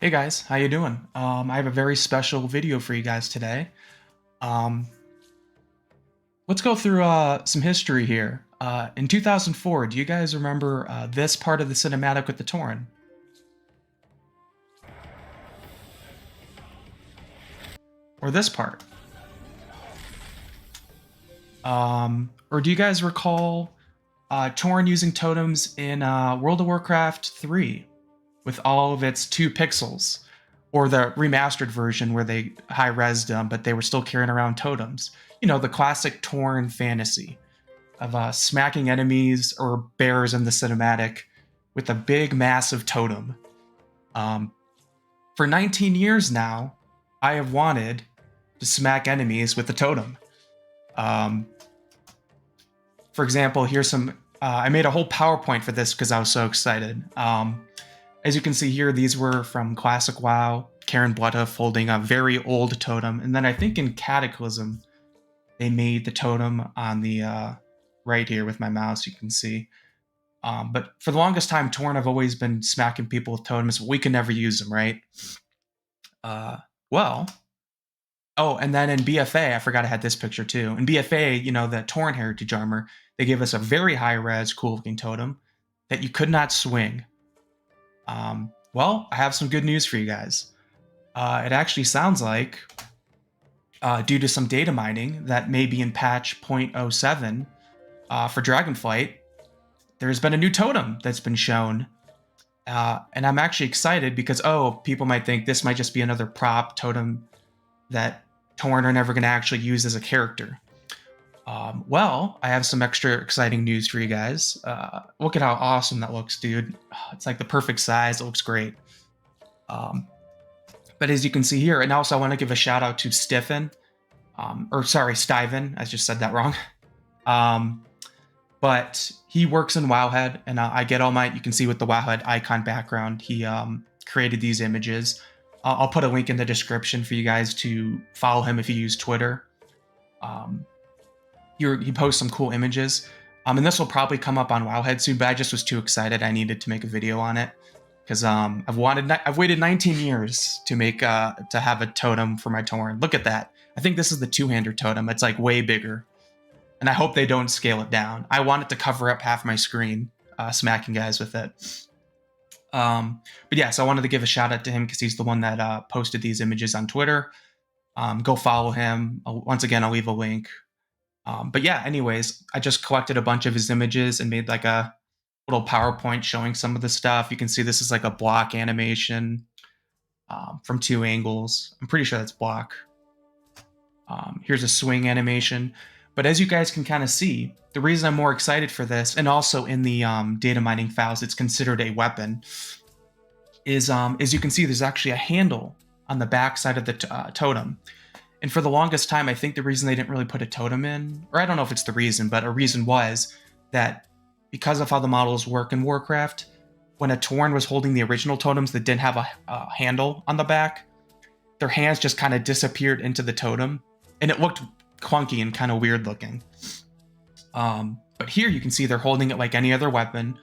Hey guys, how you doing? I have a very special video for you guys today. Um, let's go through some history here. In 2004, do you guys remember this part of the cinematic with the Tauren? Or this part? Or do you guys recall Tauren using totems in World of Warcraft 3 with all of its 2 pixels? Or the remastered version where they high-resed them, but they were still carrying around totems. You know, the classic Tauren fantasy of smacking enemies or bears in the cinematic with a big, massive totem. Um, for 19 years now, I have wanted to smack enemies with the totem. Um, for example, here's some. I made a whole PowerPoint for this because I was so excited. As you can see here, these were from Classic WoW. Karen Bloodhoof holding a very old totem, and then I think in Cataclysm, they made the totem on the right here with my mouse. You can see. But for the longest time, Tauren have always been smacking people with totems, but we can never use them, right? Uh, well, oh, and then in BFA, I forgot I had this picture too. In BFA, you know, the Tauren Heritage Armor, they gave us a very high-res, cool-looking totem that you could not swing. Well, I have some good news for you guys. It actually sounds like, due to some data mining that may be in patch 0.07 for Dragonflight, there's been a new totem that's been shown. And I'm actually excited because, people might think this might just be another prop totem that Tauren are never going to actually use as a character. Well, I have some extra exciting news for you guys. Look at how awesome that looks, dude. It's like the perfect size. It looks great. But as you can see here, and also I want to give a shout out to Stiffen, Stiven. I just said that wrong. But he works in Wowhead, and I get all my, you can see with the Wowhead icon background, he created these images. I'll put a link in the description for you guys to follow him if you use Twitter. He posts some cool images. And this will probably come up on Wowhead soon, but I just was too excited. I needed to make a video on it because I've waited 19 years to have a totem for my Tauren. Look at that. I think this is the two-hander totem. It's like way bigger. And I hope they don't scale it down. I want it to cover up half my screen, smacking guys with it. But yeah, so I wanted to give a shout out to him because he's the one that posted these images on Twitter. Go follow him. Once again, I'll leave a link. But yeah, anyways, I just collected a bunch of his images and made like a little PowerPoint showing some of the stuff. You can see this is like a block animation from 2 angles. I'm pretty sure that's block. Here's a swing animation. But as you guys can kind of see, the reason I'm more excited for this, and also in the data mining files, it's considered a weapon, is as you can see, there's actually a handle on the back side of the totem. And for the longest time, I think the reason they didn't really put a totem in, or I don't know if it's the reason, but a reason was that because of how the models work in Warcraft, when a Tauren was holding the original totems that didn't have a handle on the back, their hands just kind of disappeared into the totem, and it looked clunky and kind of weird looking. But here you can see they're holding it like any other weapon.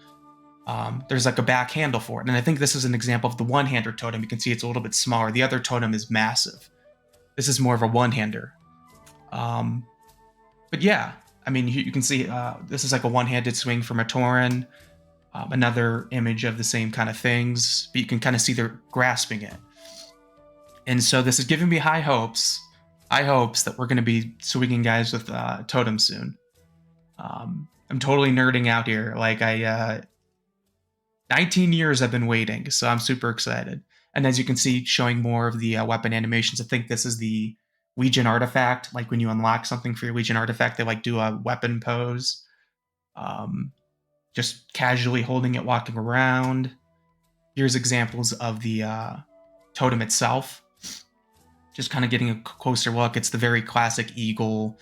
There's like a back handle for it, and I think this is an example of the one-hander totem. You can see it's a little bit smaller. The other totem is massive. This is more of a one-hander. But yeah, I mean, you can see this is like a one-handed swing from a Tauren. Another image of the same kind of things, but you can kind of see they're grasping it. And so this is giving me high hopes that we're going to be swinging guys with totems soon. I'm totally nerding out here. Like 19 years I've been waiting, so I'm super excited. And as you can see, showing more of the weapon animations. I think this is the Legion artifact. Like when you unlock something for your Legion artifact, they like do a weapon pose. Just casually holding it, walking around. Here's examples of the totem itself. Just kind of getting a closer look. It's the very classic eagle,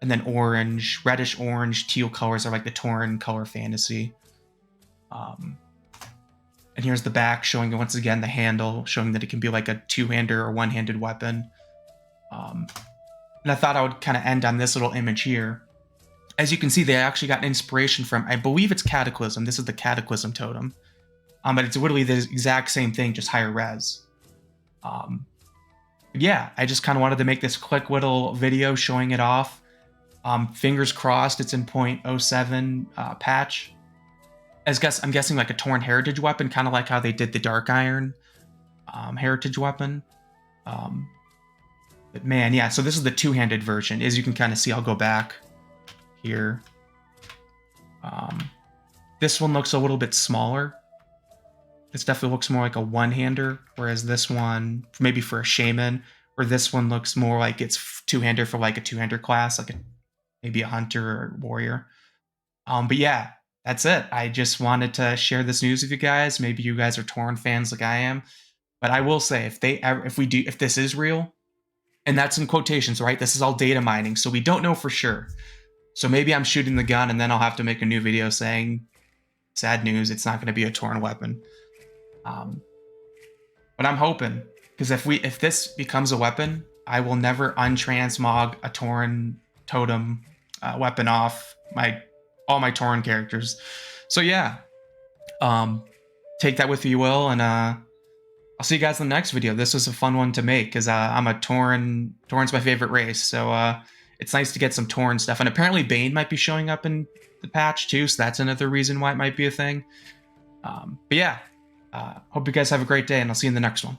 and then orange, reddish orange, teal colors are like the Tauren color fantasy. And here's the back showing once again the handle, showing that it can be like a two-hander or one-handed weapon. And I thought I would kind of end on this little image here. As you can see, they actually got inspiration from, I believe it's Cataclysm. This is the Cataclysm totem. But it's literally the exact same thing, just higher res. Yeah, I just kind of wanted to make this quick little video showing it off. Fingers crossed it's in 0.07 patch. I'm guessing like a Tauren heritage weapon, kind of like how they did the Dark Iron heritage weapon. But man, yeah, so this is the two-handed version. As you can kind of see, I'll go back here. This one looks a little bit smaller. This definitely looks more like a one-hander, whereas this one, maybe for a shaman, or this one looks more like it's two-hander for like a two-hander class, like maybe a hunter or warrior. But yeah, that's it. I just wanted to share this news with you guys. Maybe you guys are Tauren fans like I am, but I will say if this is real, and that's in quotations, right? This is all data mining, so we don't know for sure. So maybe I'm shooting the gun, and then I'll have to make a new video saying, sad news, it's not going to be a Tauren weapon. But I'm hoping, because if this becomes a weapon, I will never untransmog a Tauren Totem weapon off all my Tauren characters. So yeah, take that with you will, and I'll see you guys in the next video. This was a fun one to make because I'm a Tauren. Tauren's my favorite race, so it's nice to get some Tauren stuff. And apparently Bane might be showing up in the patch too, so that's another reason why it might be a thing. But yeah, hope you guys have a great day, and I'll see you in the next one.